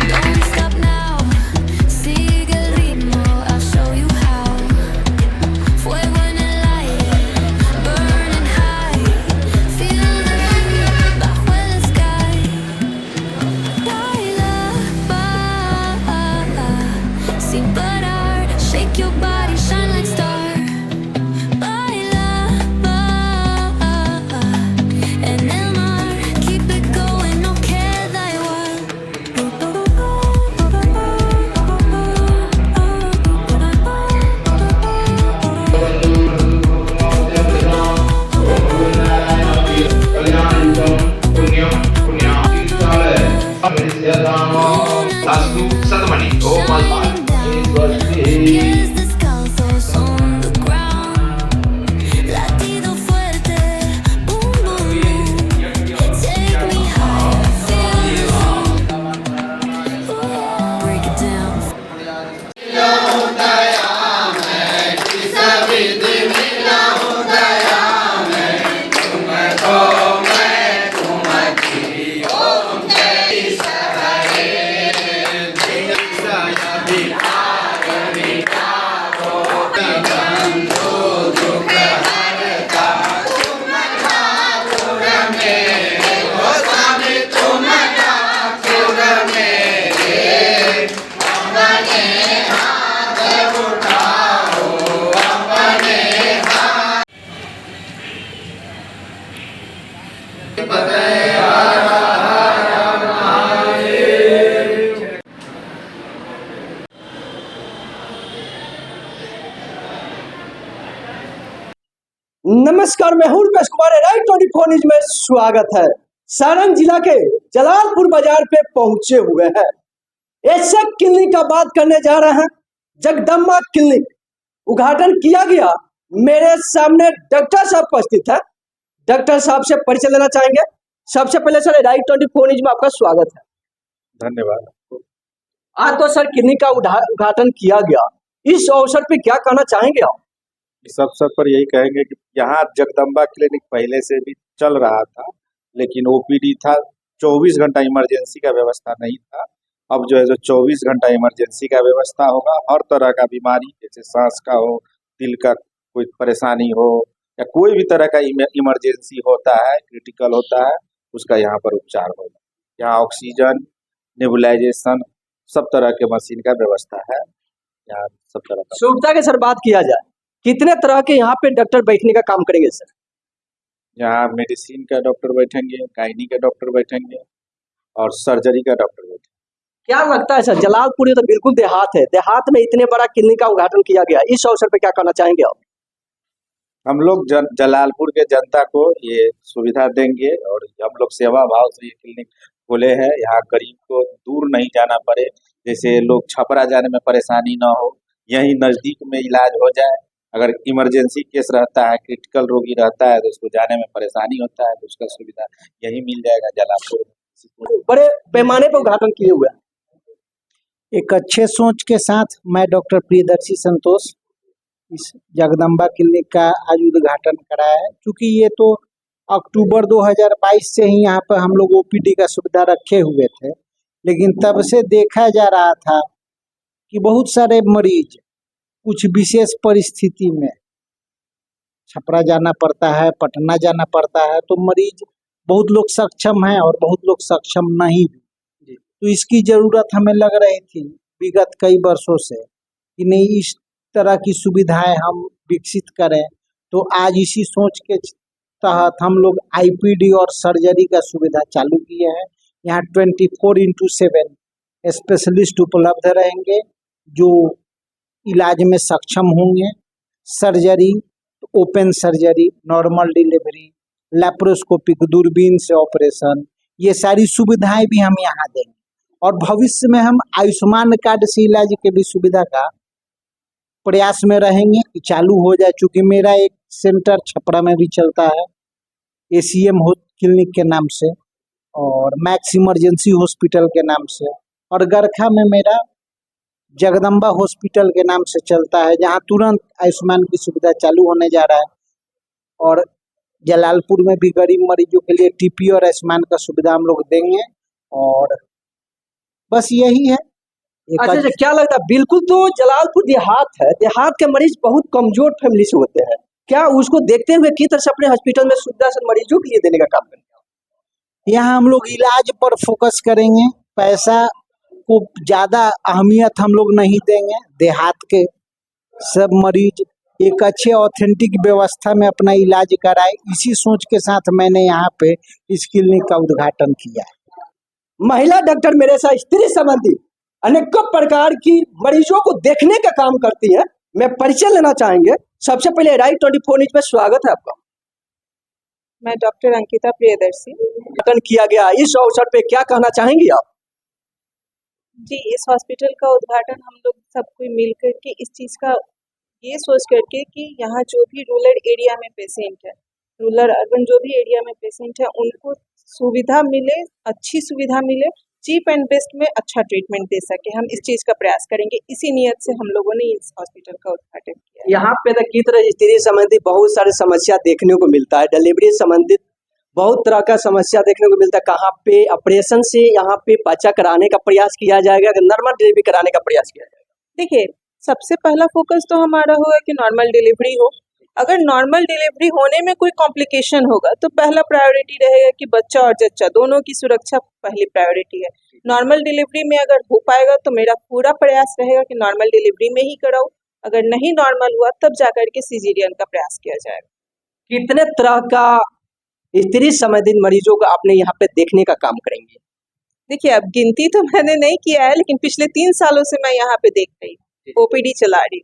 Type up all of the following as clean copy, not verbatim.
Don't stop now, sigue el ritmo, I'll show you how. Fuego en el aire, burning high, feel the heat bajo el sky. Baila, baila, sin parar, shake your body, shine like star. Baila, baila, en el mar, keep it going, no queda igual. Pies descalzos on the ground, latido fuerte, boom boom boom. Take me higher, feel the break it down. नमस्कार, मैं हूं Rupesh Kumar. Right 24 news में स्वागत है। सारण जिला के जलालपुर बाजार पे पहुंचे हुए हैं। ऐसे क्लिनिक का बात करने जा रहे हैं। जगदम्बा क्लिनिक उद्घाटन किया गया। मेरे सामने डॉक्टर साहब उपस्थित है। डॉक्टर साहब से परिचय लेना चाहेंगे। सबसे पहले सर, राइट 24 न्यूज में आपका स्वागत है। धन्यवाद। आज तो सर क्लिनिक का उद्घाटन किया गया। इस अवसर पे क्या कहना चाहेंगे आप? इस अवसर पर यही कहेंगे कि यहाँ जगदम्बा क्लिनिक पहले से भी चल रहा था, लेकिन ओपीडी था, 24 घंटा इमरजेंसी का व्यवस्था नहीं था। अब जो है 24 घंटा इमरजेंसी का व्यवस्था होगा। हर तरह का बीमारी, जैसे सांस का हो, दिल का कोई परेशानी हो, या कोई भी तरह का इमरजेंसी होता है, क्रिटिकल होता है, उसका यहाँ पर उपचार होगा। यहाँ ऑक्सीजन, नेबुलाइजेशन, सब तरह के मशीन का व्यवस्था है। यहाँ सब तरह का सुविधा के सर बात किया जाए, कितने तरह के यहाँ पे डॉक्टर बैठने का काम करेंगे सर? यहाँ मेडिसिन का डॉक्टर बैठेंगे, गायनी का डॉक्टर बैठेंगे और सर्जरी का डॉक्टर बैठेंगे। क्या लगता है सर, जलालपुर ये तो बिल्कुल देहात है, देहात में इतने बड़ा क्लिनिक का उद्घाटन किया गया, इस अवसर पे क्या कहना चाहेंगे आप? हम लोग जलालपुर के जनता को ये सुविधा देंगे और हम लोग सेवा भाव से ये क्लिनिक खोले हैं। यहाँ गरीब को दूर नहीं जाना पड़े, जैसे लोग छपरा जाने में परेशानी ना हो, यही नजदीक में इलाज हो जाए। अगर इमरजेंसी केस रहता है, क्रिटिकल रोगी रहता है, तो उसको जाने में परेशानी होता है, तो उसका सुविधा यही मिल जाएगा जलालपुर में। बड़े पैमाने पर उद्घाटन किए हुए हैं। एक अच्छे सोच के साथ मैं डॉक्टर प्रियदर्शी संतोष इस जगदम्बा क्लिनिक का आज उद्घाटन कराया है। क्योंकि ये तो अक्टूबर 2022 से ही यहाँ पर हम लोग ओपीडी का सुविधा रखे हुए थे, लेकिन तब से देखा जा रहा था कि बहुत सारे मरीज कुछ विशेष परिस्थिति में छपरा जाना पड़ता है, पटना जाना पड़ता है, तो मरीज बहुत लोग सक्षम हैं और बहुत लोग सक्षम नहीं भी। तो इसकी जरूरत हमें लग रही थी विगत कई वर्षों से कि नहीं, इस तरह की सुविधाएं हम विकसित करें। तो आज इसी सोच के तहत हम लोग आईपीडी और सर्जरी का सुविधा चालू किए हैं। यहाँ 24x7 स्पेशलिस्ट उपलब्ध रहेंगे जो इलाज में सक्षम होंगे। Surgery, open surgery, normal delivery, laparoscopic दूरबीन से ऑपरेशन, ये सारी सुविधाएं भी हम यहाँ देंगे। और भविष्य में हम आयुष्मान कार्ड से इलाज के भी सुविधा का प्रयास में रहेंगे कि चालू हो जाए, चूंकि मेरा एक सेंटर छपरा में भी चलता है ACM क्लिनिक के नाम से, और मैक्स इमरजेंसी हॉस्पिटल के नाम से, और गरखा में मेरा जगदम्बा हॉस्पिटल के नाम से चलता है, जहां तुरंत आयुष्मान की सुविधा चालू होने जा रहा है। और जलालपुर में भी गरीब मरीजों के लिए TP और आयुष्मान का सुविधा हम लोग देंगे। और बस यही है। अच्छा, क्या लगता है? बिल्कुल, तो जलालपुर देहात है, देहात के मरीज बहुत कमजोर फैमिली से होते हैं, क्या उसको देखते हुए किस तरह से अपने हॉस्पिटल में सुविधा सब मरीजों के लिए देने का काम करेंगे? यहाँ हम लोग इलाज पर फोकस करेंगे, पैसा को ज्यादा अहमियत हम लोग नहीं देंगे। देहात के सब मरीज एक अच्छे ऑथेंटिक व्यवस्था में अपना इलाज कराए, इसी सोच के साथ मैंने यहाँ पे इस क्लिनिक का उद्घाटन किया है। महिला डॉक्टर मेरे साथ स्त्री संबंधी अनेकों प्रकार की मरीजों को देखने का काम करती है। मैं परिचय लेना चाहेंगे। सबसे पहले राइट 24 न्यूज में स्वागत है आपका। मैं डॉक्टर अंकिता प्रियदर्शी। उद्घाटन किया गया, इस अवसर पे क्या कहना चाहेंगी आप? जी, इस हॉस्पिटल का उद्घाटन हम लोग सब कोई मिल करके इस चीज़ का ये सोच करके कि यहाँ जो भी रूरल एरिया में पेशेंट है, रूरल अर्बन जो भी एरिया में पेशेंट है, उनको सुविधा मिले, अच्छी सुविधा मिले, चीप एंड बेस्ट में अच्छा ट्रीटमेंट दे सके, हम इस चीज़ का प्रयास करेंगे। इसी नियत से हम लोगों ने इस हॉस्पिटल का उद्घाटन किया। यहाँ पे की तरह स्त्री संबंधी बहुत सारे समस्या देखने को मिलता है, डिलीवरी संबंधित बहुत तरह का समस्या देखने को मिलता है। कहाँ पे ऑपरेशन से यहाँ पे बच्चा कराने का प्रयास किया जाएगा, नॉर्मल डिलीवरी कराने का प्रयास किया जाएगा? देखिए, सबसे पहला फोकस तो हमारा होगा कि नॉर्मल डिलीवरी हो। अगर नॉर्मल डिलीवरी होने में कोई कॉम्प्लिकेशन होगा तो पहला प्रायोरिटी रहेगा कि बच्चा और जच्चा दोनों की सुरक्षा पहली प्रायोरिटी है। नॉर्मल डिलीवरी में अगर हो पाएगा तो मेरा पूरा प्रयास रहेगा कि नॉर्मल डिलीवरी में ही कराऊं। अगर नहीं नॉर्मल हुआ तब जाकर के सिजेरियन का प्रयास किया जाएगा। कितने तरह का स्त्री संबंधित मरीजों को आपने यहाँ पे देखने का काम करेंगे? देखिए, अब गिनती तो मैंने नहीं किया है, लेकिन पिछले 3 सालों से मैं यहाँ पे देख रही हूँ, OPD चला रही।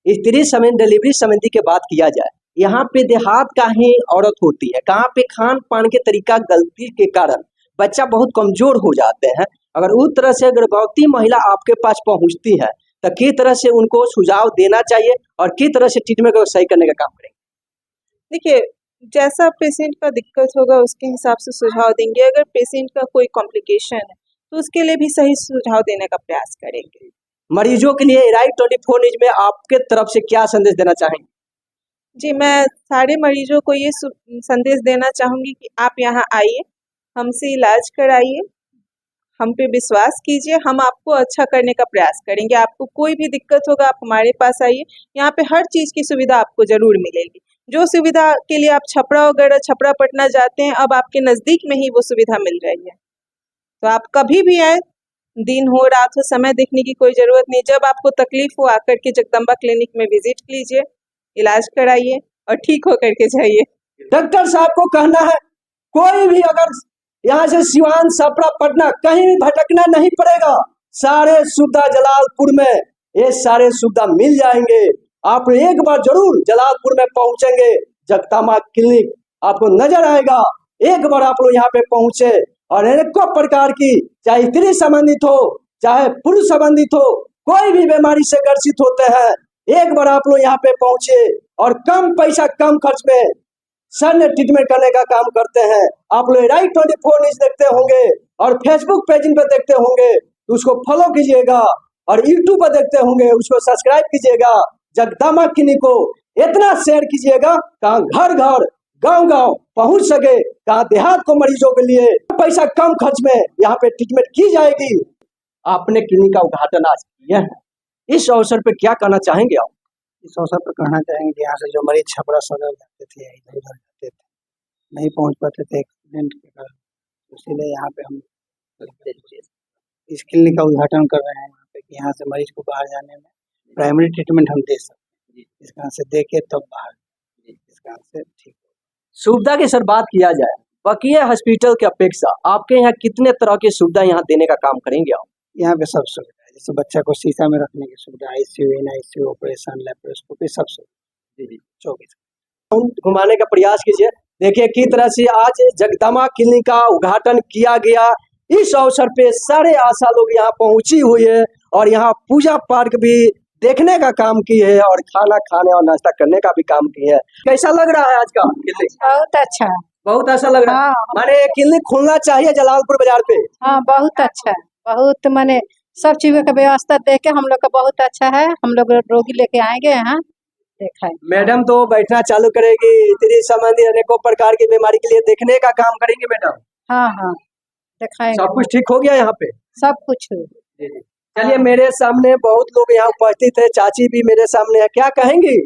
स्त्री संबंधी डिलीवरी संबंधी की बात किया जाए, यहाँ पे देहात का ही औरत होती है, कहाँ पे खान पान के तरीका गलती के कारण बच्चा बहुत कमजोर हो जाते हैं। अगर उस तरह से गर्भवती महिला आपके पास पहुँचती है तो किस तरह से उनको सुझाव देना चाहिए और किस तरह से ट्रीटमेंट को सही करने का काम करेंगे? देखिए, जैसा पेशेंट का दिक्कत होगा उसके हिसाब से सुझाव देंगे। अगर पेशेंट का कोई कॉम्प्लिकेशन है तो उसके लिए भी सही सुझाव देने का प्रयास करेंगे। मरीजों के लिए राइट 24 न्यूज में आपके तरफ से क्या संदेश देना चाहेंगे? जी, मैं सारे मरीजों को ये संदेश देना चाहूँगी कि आप यहाँ आइए, हमसे इलाज कराइए, हम पे विश्वास कीजिए, हम आपको अच्छा करने का प्रयास करेंगे। आपको कोई भी दिक्कत होगा आप हमारे पास आइए, यहाँ पे हर चीज़ की सुविधा आपको ज़रूर मिलेगी। जो सुविधा के लिए आप छपरा वगैरह छपरा पटना जाते हैं, अब आपके नज़दीक में ही वो सुविधा मिल रही है। तो आप कभी भी आए, दिन हो रात हो, समय देखने की कोई ज़रूरत नहीं। जब आपको तकलीफ हो आकर के जगदम्बा क्लिनिक में विजिट कीजिए, इलाज कराइए और ठीक होकर के जाइए। डॉक्टर साहब को कहना है कोई भी अगर यहाँ से सिवान छपरा पटना कहीं भी भटकना नहीं पड़ेगा, सारे सुविधा जलालपुर में, ये सारे सुविधा मिल जाएंगे। आप एक बार जरूर जलालपुर में पहुंचेंगे, जगदम्बा क्लिनिक आपको नजर आएगा। एक बार आप लोग यहाँ पे पहुंचे और अनेकों प्रकार की, चाहे स्त्री संबंधित हो चाहे पुरुष संबंधित हो, कोई भी बीमारी से ग्रसित होते हैं, एक बार आप लोग यहाँ पे पहुंचे और कम पैसा कम खर्च में सर ट्रीटमेंट करने का काम करते हैं। आप लोग राइट 24 न्यूज देखते होंगे और फेसबुक पेज पे देखते होंगे तो उसको फॉलो कीजिएगा, और यूट्यूब पर देखते होंगे उसको सब्सक्राइब कीजिएगा। जगदम्बा क्लिनिक को इतना शेयर कीजिएगा कहाँ घर घर गांव गांव पहुंच सके, कहाँ देहात को मरीजों के लिए पैसा कम खर्च में यहाँ पे ट्रीटमेंट की जाएगी। आपने क्लिनिक का उद्घाटन आज किया है, इस अवसर पे क्या कहना चाहेंगे आप? इस अवसर पर कहना चाहेंगे कि यहाँ से जो मरीज छपरा सदर जाते थे या इधर उधर जाते थे, नहीं पहुँच पाते थे एक्सीडेंट के कारण, इसीलिए यहाँ पे हम इस क्लिनिक का उद्घाटन कर रहे हैं यहाँ पे, कि यहाँ से मरीज को बाहर जाने में प्राइमरी ट्रीटमेंट हम दे सकते हैं। इस कारण से देखे तब बाहर, इस कारण से ठीक। सुविधा की सर बात किया जाए, बकिया हॉस्पिटल की अपेक्षा आपके यहाँ कितने तरह की सुविधा यहाँ देने का काम करेंगे आप? यहाँ पे सब सुविधा है, जैसे बच्चा को शीशा में रखने की सुविधा, ICU, NICU, ऑपरेशन, लेप्रोस्कोपी, सब सुविधा 24 घुमाने का प्रयास कीजिए। देखिए किस तरह से आज जगदम्बा क्लिनिक का उद्घाटन किया गया। इस अवसर पे सारे आशा लोग यहाँ पहुंची हुई है और यहाँ पूजा पाठ भी देखने का काम की है और खाना खाने और नाश्ता करने का भी काम की है। कैसा लग रहा है आज का क्लिनिक? बहुत अच्छा। बहुत अच्छा लग रहा है। हाँ माने क्लिनिक खुलना चाहिए जलालपुर बाजार पे। हाँ, बहुत अच्छा, बहुत माने सब चीजों का व्यवस्था देख के हम लोग का बहुत अच्छा है। हम लोग रोगी लेके आएंगे यहाँ देखा है। मैडम तो बैठना चालू करेगी, स्त्री संबंधी अनेकों प्रकार की बीमारी के लिए देखने का काम करेंगे मैडम। हाँ हाँ, दिखाएंगे सब कुछ ठीक हो गया यहाँ पे? सब कुछ। चलिए, मेरे सामने बहुत लोग यहाँ उपस्थित है, चाची भी मेरे सामने है, क्या कहेंगी?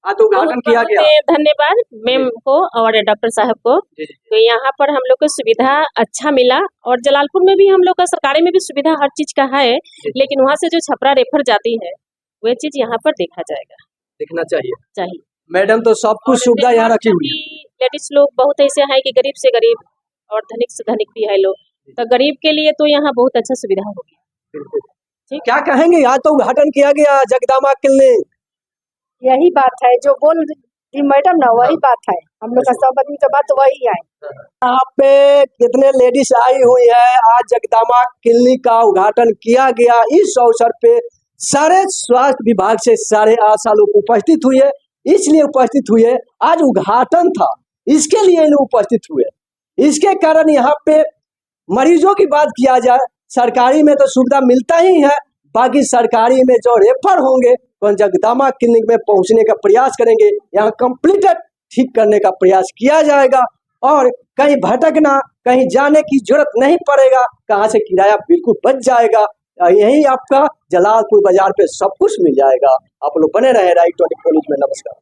आज उद्घाटन किया गया। धन्यवाद मैम को और डॉक्टर साहब को। तो यहाँ पर हम लोग को सुविधा अच्छा मिला और जलालपुर में भी हम लोग का सरकारी में भी सुविधा हर चीज का है, लेकिन वहाँ से जो छपरा रेफर जाती है वह चीज यहाँ पर देखा जाएगा, देखना चाहिए। मैडम तो सब कुछ सुविधा यहाँ रखी हुई है। लेडीज लोग बहुत ऐसे हैं कि गरीब से गरीब और धनिक से धनिक भी है लोग, तो गरीब के लिए तो यहाँ बहुत अच्छा सुविधा होगी। क्या कहेंगे? आज तो उद्घाटन किया गया जगदम्बा क्लिनिक। यही बात है जो बोल रही मैडम ना, वही बात है। हम लोग का सब आदमी का बात वही है। यहाँ पे कितने लेडीज आई हुई है। आज जगदम्बा क्लिनिक का उद्घाटन किया गया। इस अवसर पे सारे स्वास्थ्य विभाग से सारे आशा लोग उपस्थित हुए, इसलिए उपस्थित हुए, आज उद्घाटन था इसके लिए लोग उपस्थित हुए। इसके कारण यहाँ पे मरीजों की बात किया जाए, सरकारी में तो सुविधा मिलता ही है, बाकी सरकारी में जो रेफर होंगे तो जगदम्बा क्लिनिक में पहुंचने का प्रयास करेंगे। यहाँ कंप्लीट ठीक करने का प्रयास किया जाएगा और कहीं भटकना, कहीं जाने की जरूरत नहीं पड़ेगा, कहाँ से किराया बिल्कुल बच जाएगा। यही आपका जलालपुर बाजार पे सब कुछ मिल जाएगा। आप लोग बने रहे राइट 24 न्यूज़ में। नमस्कार।